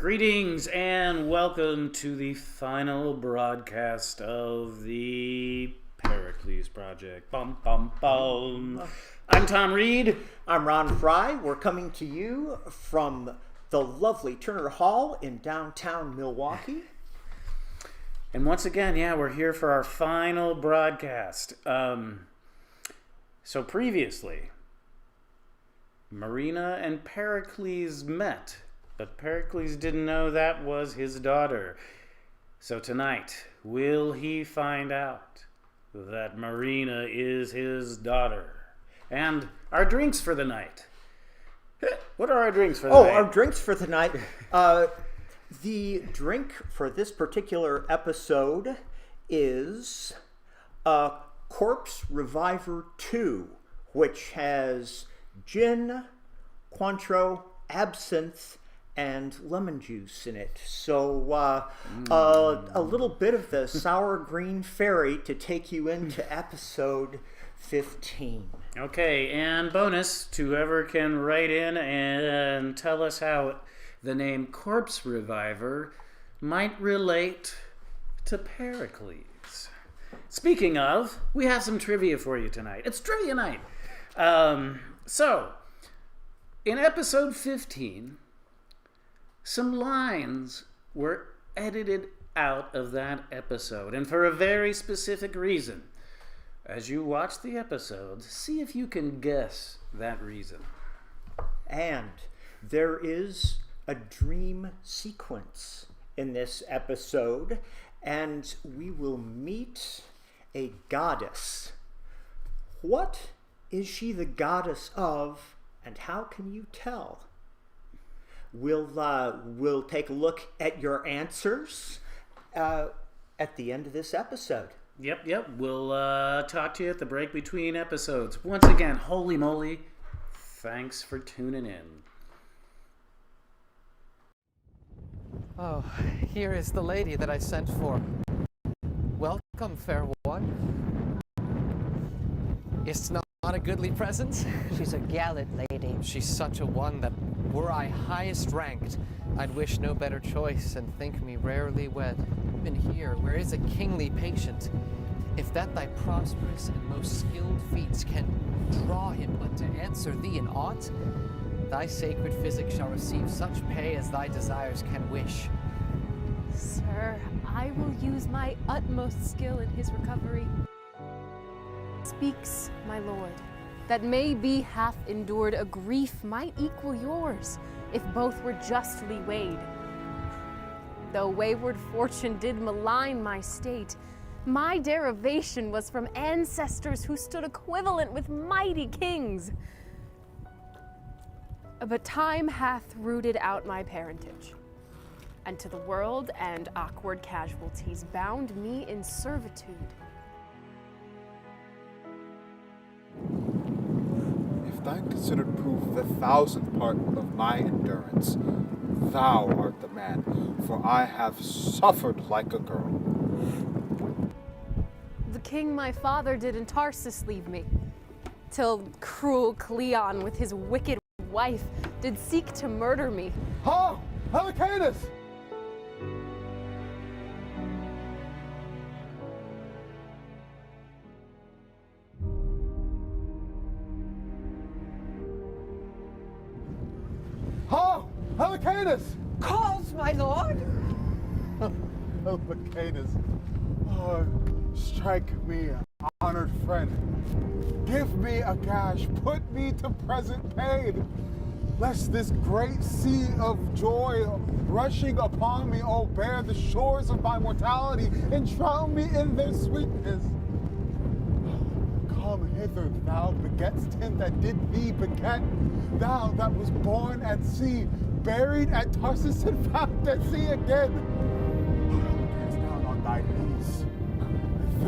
Greetings and welcome to the final broadcast of the Pericles Project. Bum, bum, bum. I'm Tom Reed. I'm Ron Fry. We're coming to you from the lovely Turner Hall in downtown Milwaukee. And once again, we're here for our final broadcast. So previously, Marina and Pericles met, but Pericles didn't know that was his daughter. So tonight, will he find out that Marina is his daughter? And our drinks for the night. What are our drinks for the night? Our drinks for the night. The drink for this particular episode is Corpse Reviver 2, which has gin, Cointreau, absinthe, and lemon juice in it. So a little bit of the sour green fairy to take you into episode 15. Okay, and bonus to whoever can write in and tell us how the name Corpse Reviver might relate to Pericles. Speaking of, we have some trivia for you tonight. It's trivia night. So, in episode 15, some lines were edited out of that episode, and for a very specific reason. As you watch the episode, see if you can guess that reason. And there is a dream sequence in this episode, and we will meet a goddess. What is she the goddess of, and how can you tell? We'll take a look at your answers at the end of this episode. Yep. We'll talk to you at the break between episodes. Once again, holy moly, thanks for tuning in. Oh, here is the lady that I sent for. Welcome, fair one. It's not a goodly present. She's a gallant lady. She's such a one that, were I highest ranked, I'd wish no better choice and think me rarely wed. And here, where is a kingly patient, if that thy prosperous and most skilled feats can draw him but to answer thee in aught, thy sacred physic shall receive such pay as thy desires can wish. Sir, I will use my utmost skill in his recovery. Speaks, my lord, that may be half endured, a grief might equal yours, if both were justly weighed. Though wayward fortune did malign my state, my derivation was from ancestors who stood equivalent with mighty kings. But time hath rooted out my parentage, and to the world and awkward casualties bound me in servitude. If thine considered prove the 1,000th part of my endurance, thou art the man, for I have suffered like a girl. The king my father did in Tarsus leave me, till cruel Cleon with his wicked wife did seek to murder me. Ha! Helicanus! Ha! Helicanus! Calls, my lord! Helicanus, oh, strike me, honored friend. Give me a gash, put me to present pain. Lest this great sea of joy rushing upon me, oh, bear the shores of my mortality and drown me in their sweetness. Come hither, thou begetst him that did thee beget. Thou that was born at sea, buried at Tarsus and found at sea again. Cast down on thy knees.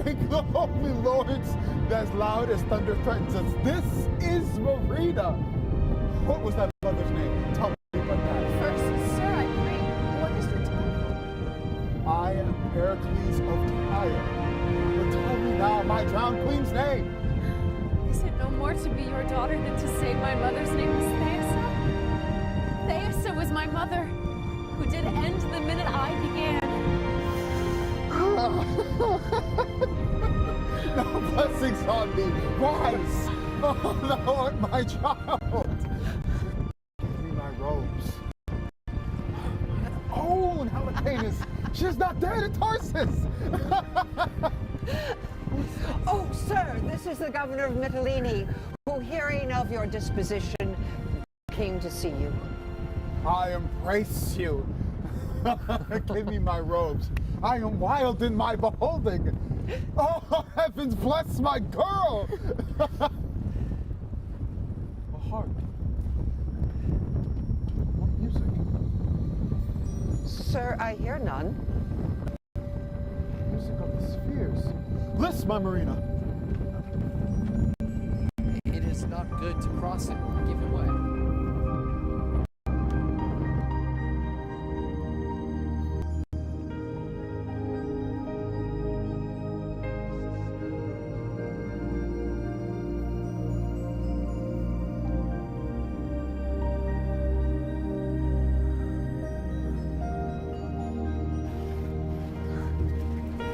Thank the holy lords, as loud as thunder threatens us. This is Marina. What was that mother's name? Tell me about that. First, sir, I pray, what is your title? I am Pericles of Tyre. But tell me now my drowned queen's name. Is it no more to be your daughter than to say my mother's name was Thaisa? Thaisa was my mother. who did end the minute I began. No blessings on me. Rise. Oh, thou art my child. Give me my robes. My own Helicanus. She is not dead at Tarsus. Oh, sir, this is the governor of Mytilene, who, hearing of your disposition, came to see you. I embrace you. Give me my robes. I am wild in my beholding. Oh, heavens bless my girl. A harp. What music? Sir, I hear none. Music of the spheres. List, my Marina. It is not good to cross it. Give him way.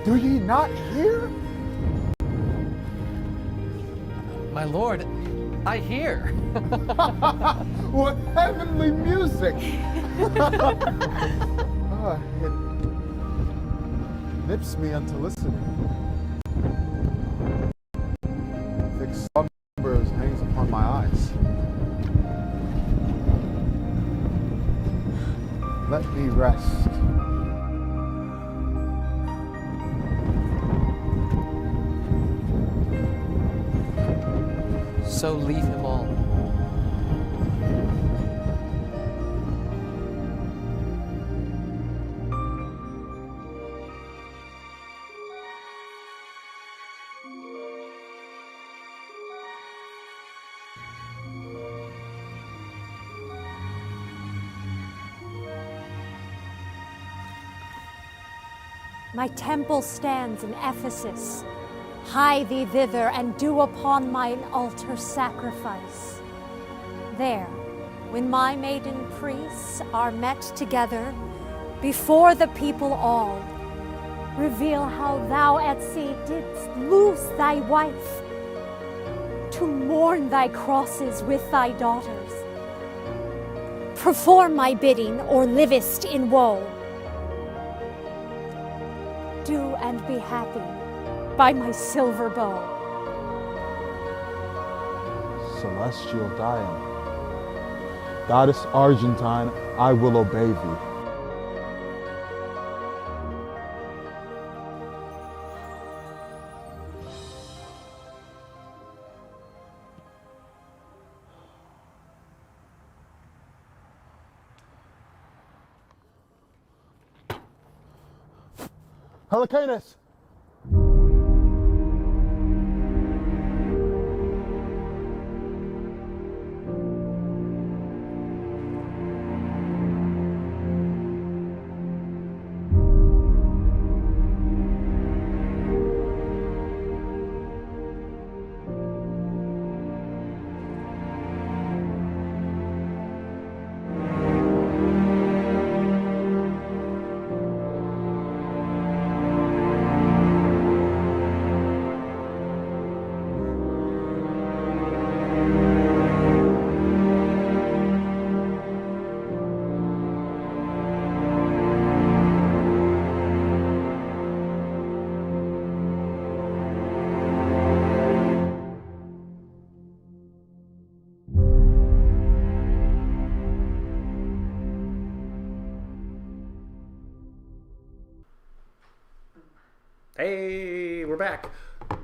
Do ye not hear? My lord, I hear. What heavenly music! It nips me unto listening. Thick slumbers hangs upon my eyes. Let me rest. So leave him all. My temple stands in Ephesus. Hie thee thither, and do upon mine altar sacrifice. There, when my maiden priests are met together, before the people all, reveal how thou at sea didst lose thy wife, to mourn thy crosses with thy daughters. Perform my bidding, or livest in woe. Do and be happy by my silver bow. Celestial Dian, Goddess Argentine, I will obey thee. Helicanus! Hey, we're back.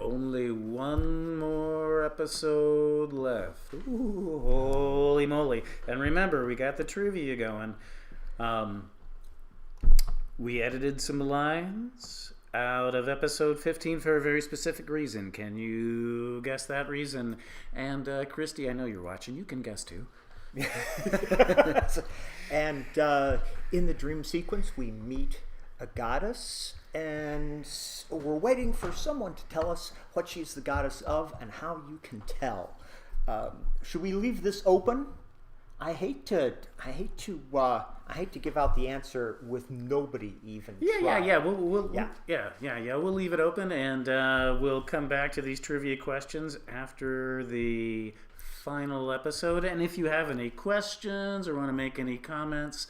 Only one more episode left. Ooh, holy moly. And remember, we got the trivia going. We edited some lines out of episode 15 for a very specific reason. Can you guess that reason? And Christy, I know you're watching. You can guess too. And in the dream sequence, we meet a goddess, and we're waiting for someone to tell us what she's the goddess of and how you can tell. Should we leave this open? I hate to give out the answer with nobody even. Yeah. We'll Yeah. We'll leave it open, and we'll come back to these trivia questions after the final episode. And if you have any questions or want to make any comments,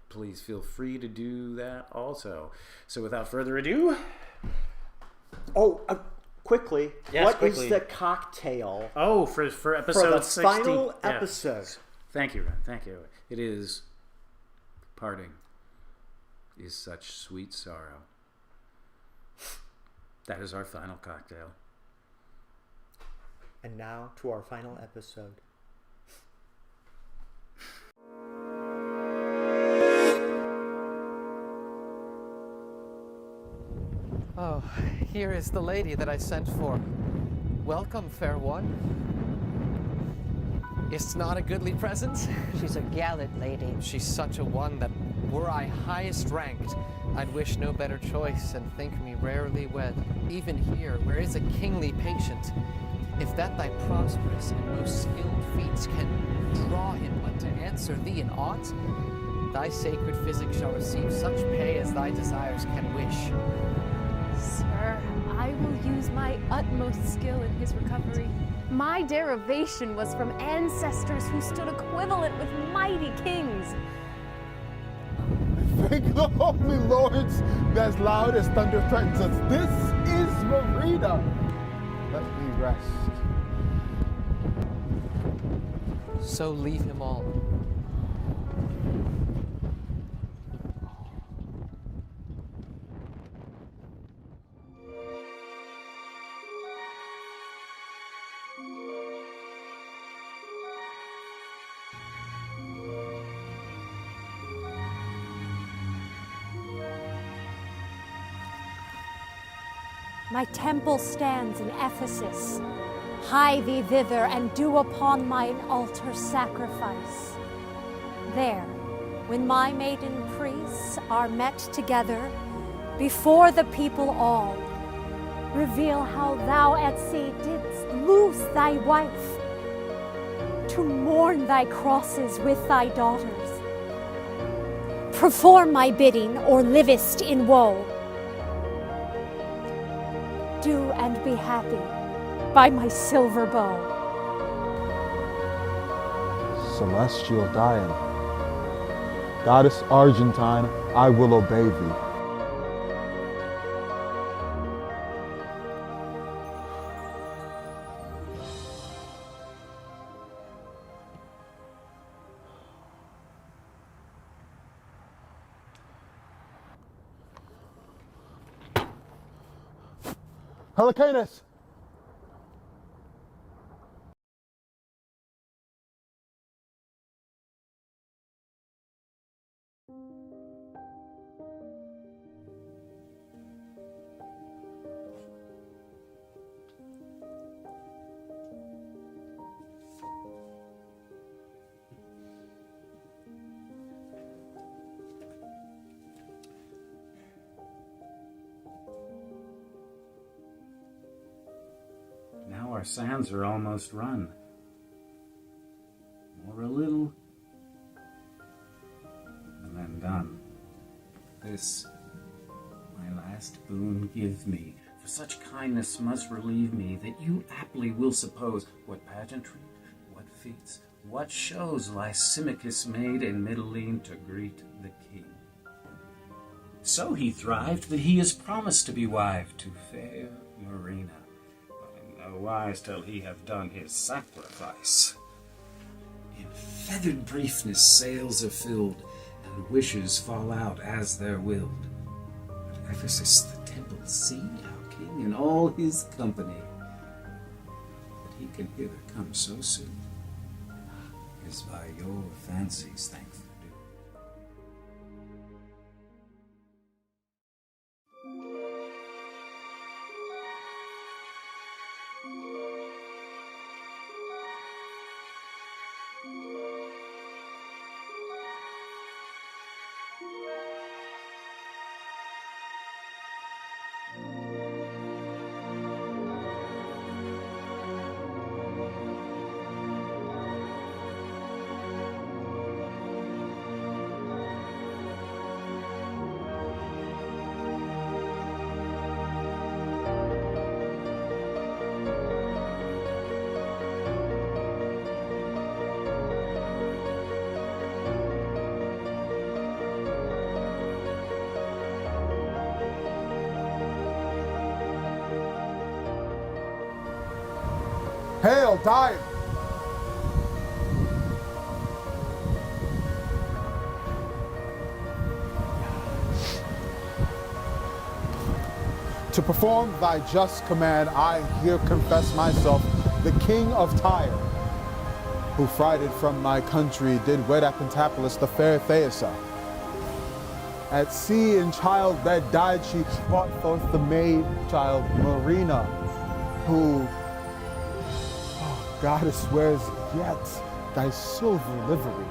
please feel free to do that also. So without further ado... Oh, quickly, yes, what quickly. is the cocktail? Oh, for episode for the 60. final Yeah. episode. Thank you, Ren. Thank you. It is parting is such sweet sorrow. That is our final cocktail. And now to our final episode. Oh, here is the lady that I sent for. Welcome, fair one. Is't not a goodly present? She's a gallant lady. She's such a one that, were I highest ranked, I'd wish no better choice and think me rarely wed. Even here, where is a kingly patient, if that thy prosperous and most skilled feats can draw him unto answer thee in aught, thy sacred physic shall receive such pay as thy desires can wish. Sir, I will use my utmost skill in his recovery. My derivation was from ancestors who stood equivalent with mighty kings. Thank the holy lords, as loud as thunder threatens us. This is Marina. Let me rest. So leave him all. My temple stands in Ephesus. Hie thee thither, and do upon mine altar sacrifice. There, when my maiden priests are met together, before the people all, reveal how thou at sea didst lose thy wife, to mourn thy crosses with thy daughters. Perform my bidding, or livest in woe. Do and be happy by my silver bow. Celestial Diana, Goddess Argentine, I will obey thee. Helicanus! Now our sands are almost run. More a little, and then done. This, my last boon give me, for such kindness must relieve me, that you aptly will suppose what pageantry, what feats, what shows Lysimachus made in Mitylene to greet the king. So he thrived that he is promised to be wife to fair Marina, but in no wise till he have done his sacrifice. In feathered briefness sails are filled, and wishes fall out as they're willed. At Ephesus the temple see our king and all his company. That he can hither come so soon is by your fancies thankful due. Hail, Tyre! To perform thy just command, I here confess myself the king of Tyre, who frighted from my country did wed at Pentapolis the fair Thaisa. At sea in childbed died she, brought forth the maid child Marina, who, oh, goddess wears yet thy silver livery.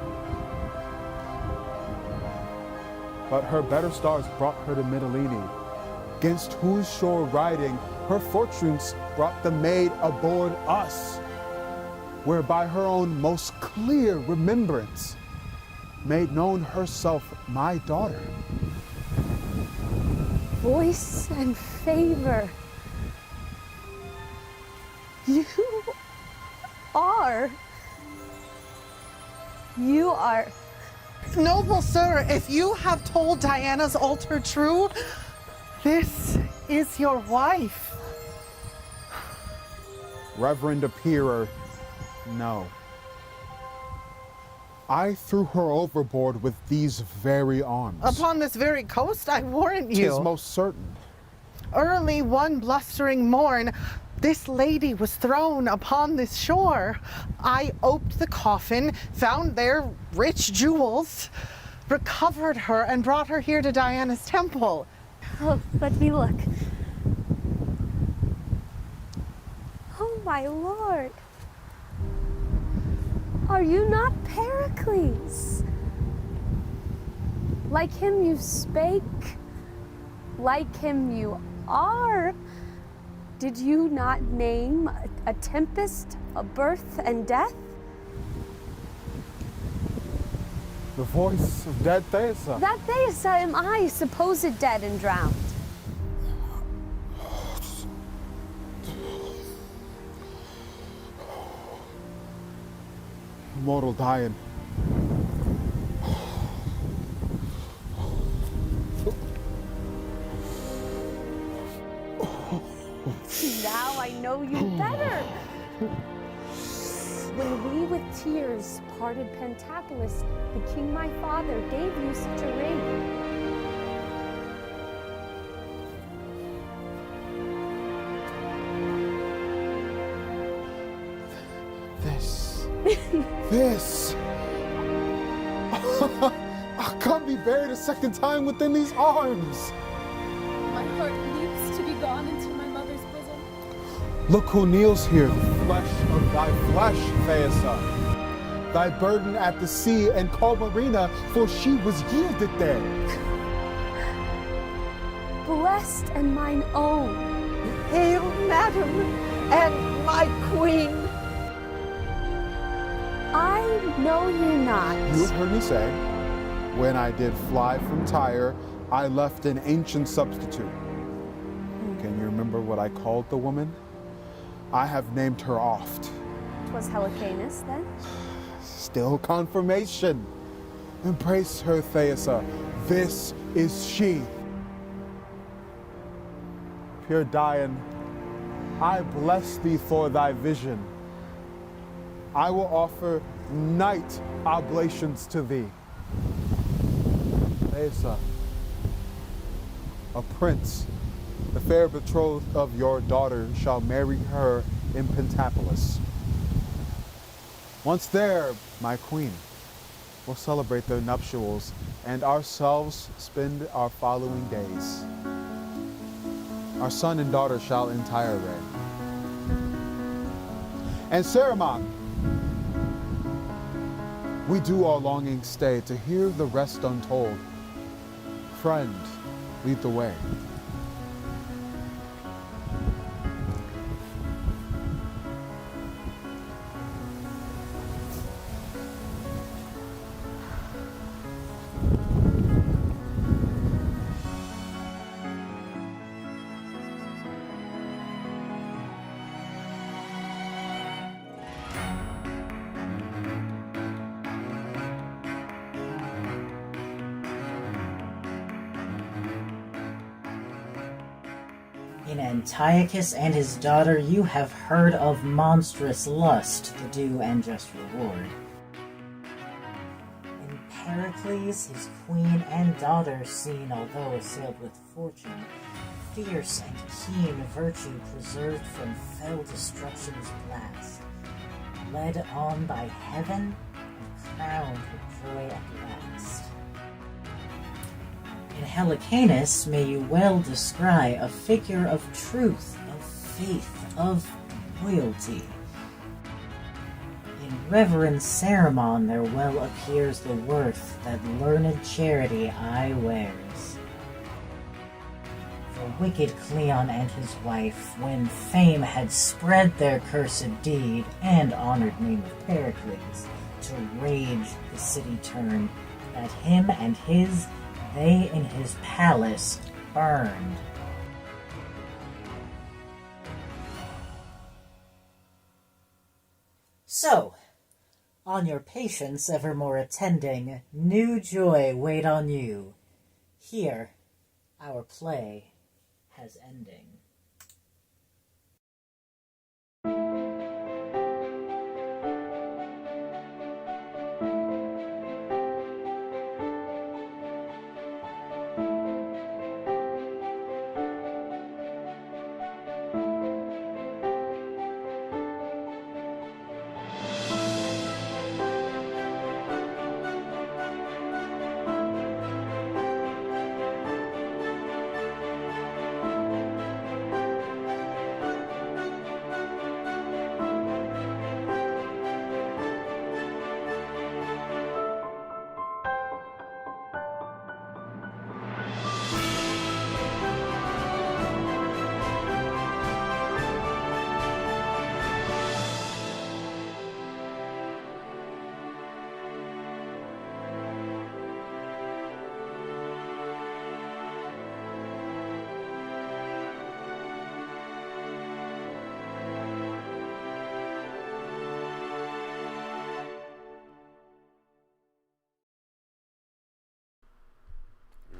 But her better stars brought her to Mytilene, against whose shore riding her fortunes brought the maid aboard us, where by her own most clear remembrance made known herself my daughter. Voice and favor. You are. Noble sir, if you have told Diana's altar true, this is your wife. Reverend Appearer, no. I threw her overboard with these very arms. Upon this very coast, I warrant you. 'Tis most certain. Early one blustering morn, this lady was thrown upon this shore. I oped the coffin, found there rich jewels, recovered her, and brought her here to Diana's temple. Oh, let me look. Oh, my lord. Are you not Pericles? Like him you spake, like him you are. Did you not name a tempest, a birth and death? The voice of dead Thaisa. That Thaisa am I, supposed dead and drowned. Mortal dying. Now I know you better. When we with tears parted Pentapolis, the king my father gave you such a ring. This. I can't be buried a second time within these arms. My heart leaps to be gone into my mother's bosom. Look who kneels here, the flesh of thy flesh, Thaisa. Thy burden at the sea, and call Marina, for she was yielded there. Blessed and mine own. Hail, madam, and my queen. I know you not. You have heard me say, when I did fly from Tyre, I left an ancient substitute. Can you remember what I called the woman? I have named her oft. 'Twas Helicanus, then? Still confirmation. Embrace her, Thaisa. This is she. Pure Dian, I bless thee for thy vision. I will offer night oblations to thee. Thaisa, a prince, the fair betrothed of your daughter, shall marry her in Pentapolis. Once there, my queen, we'll celebrate their nuptials and ourselves spend our following days. Our son and daughter shall in Tyre reign. And Saramon, we do our longing stay to hear the rest untold. Friend, lead the way. In Antiochus and his daughter you have heard of monstrous lust, the due and just reward. In Pericles, his queen and daughter seen, although assailed with fortune, fierce and keen virtue preserved from fell destruction's blast, led on by heaven and crowned with joy at last. In Helicanus may you well descry a figure of truth, of faith, of loyalty. In reverend Cerimon there well appears the worth that learned charity aye wears. For wicked Cleon and his wife, when fame had spread their cursed deed and honored name of Pericles, to rage the city turned, that him and his they in his palace burned. So, on your patience evermore attending, new joy wait on you. Here, our play has ending.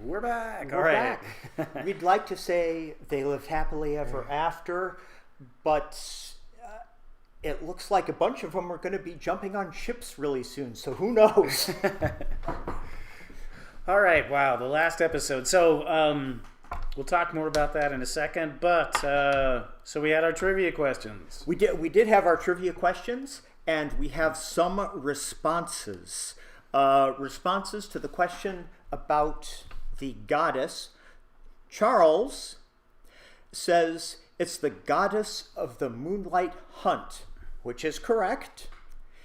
We're back. We're back. We'd like to say they lived happily ever after, but it looks like a bunch of them are going to be jumping on ships really soon, so who knows? All right, wow, the last episode. So we'll talk more about that in a second, but so we had our trivia questions. We did have our trivia questions, and we have some responses. Responses to the question about the goddess. Charles says it's the goddess of the moonlight hunt, which is correct.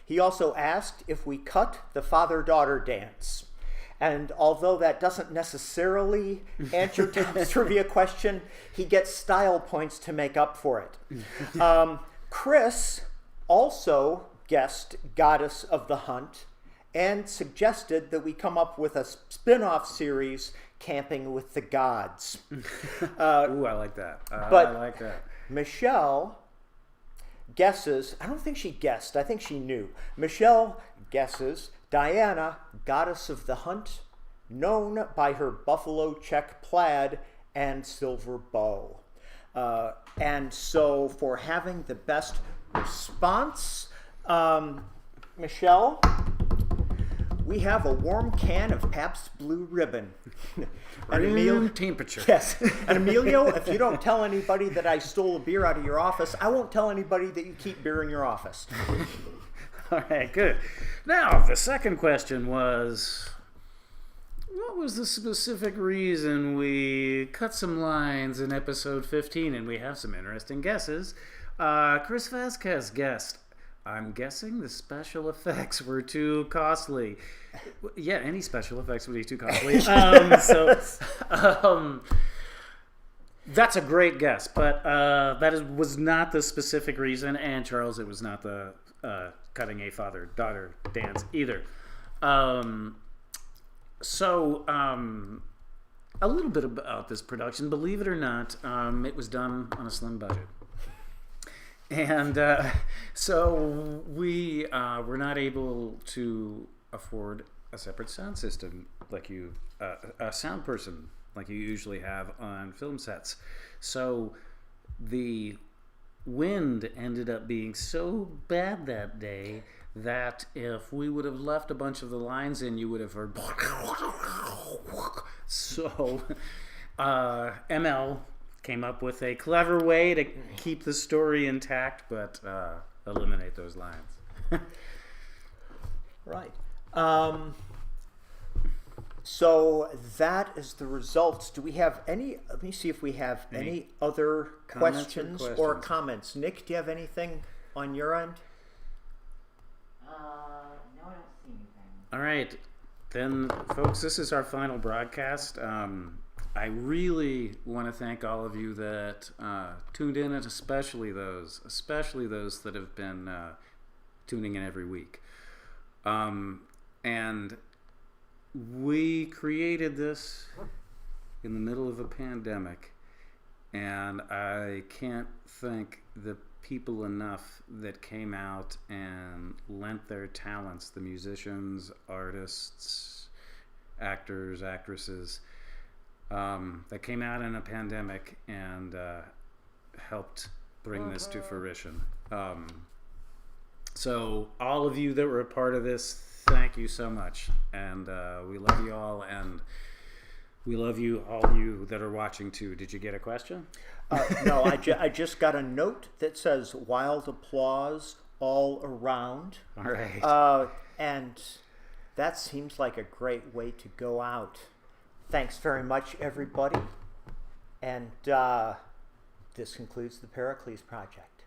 He also asked if we cut the father-daughter dance. And although that doesn't necessarily answer Tom's trivia question, he gets style points to make up for it. Chris also guessed goddess of the hunt and suggested that we come up with a spin-off series, Camping with the Gods. Ooh, I like that. But I like that. Michelle guesses, I don't think she guessed, I think she knew. Michelle guesses Diana, goddess of the hunt, known by her buffalo check plaid and silver bow. And so for having the best response, Michelle, we have a warm can of Pabst Blue Ribbon. Room temperature. Yes. And Emilio, if you don't tell anybody that I stole a beer out of your office, I won't tell anybody that you keep beer in your office. All right, good. Now, the second question was, what was the specific reason we cut some lines in episode 15? And we have some interesting guesses. Chris Vasquez guessed, I'm guessing the special effects were too costly. Yeah, any special effects would be too costly. That's a great guess, but was not the specific reason. And Charles, it was not the cutting a father-daughter dance either. A little bit about this production. Believe it or not, it was done on a slim budget. And so we were not able to afford a separate sound system like a sound person like you usually have on film sets. So the wind ended up being so bad that day that if we would have left a bunch of the lines in, you would have heard. So ML came up with a clever way to keep the story intact, but eliminate those lines. Right. So that is the results. Do we have any? Let me see if we have any other questions or comments. Nick, do you have anything on your end? No, I don't see anything. All right, then, folks, this is our final broadcast. I really want to thank all of you that tuned in, and especially those that have been tuning in every week. And we created this in the middle of a pandemic, and I can't thank the people enough that came out and lent their talents, the musicians, artists, actors, actresses, that came out in a pandemic and helped bring this to fruition. So all of you that were a part of this, thank you so much, and we love you all, and we love you, all you that are watching too. Did you get a question? No, I just got a note that says wild applause all around. All right. And that seems like a great way to go out. Thanks very much, everybody. And this concludes the Pericles Project.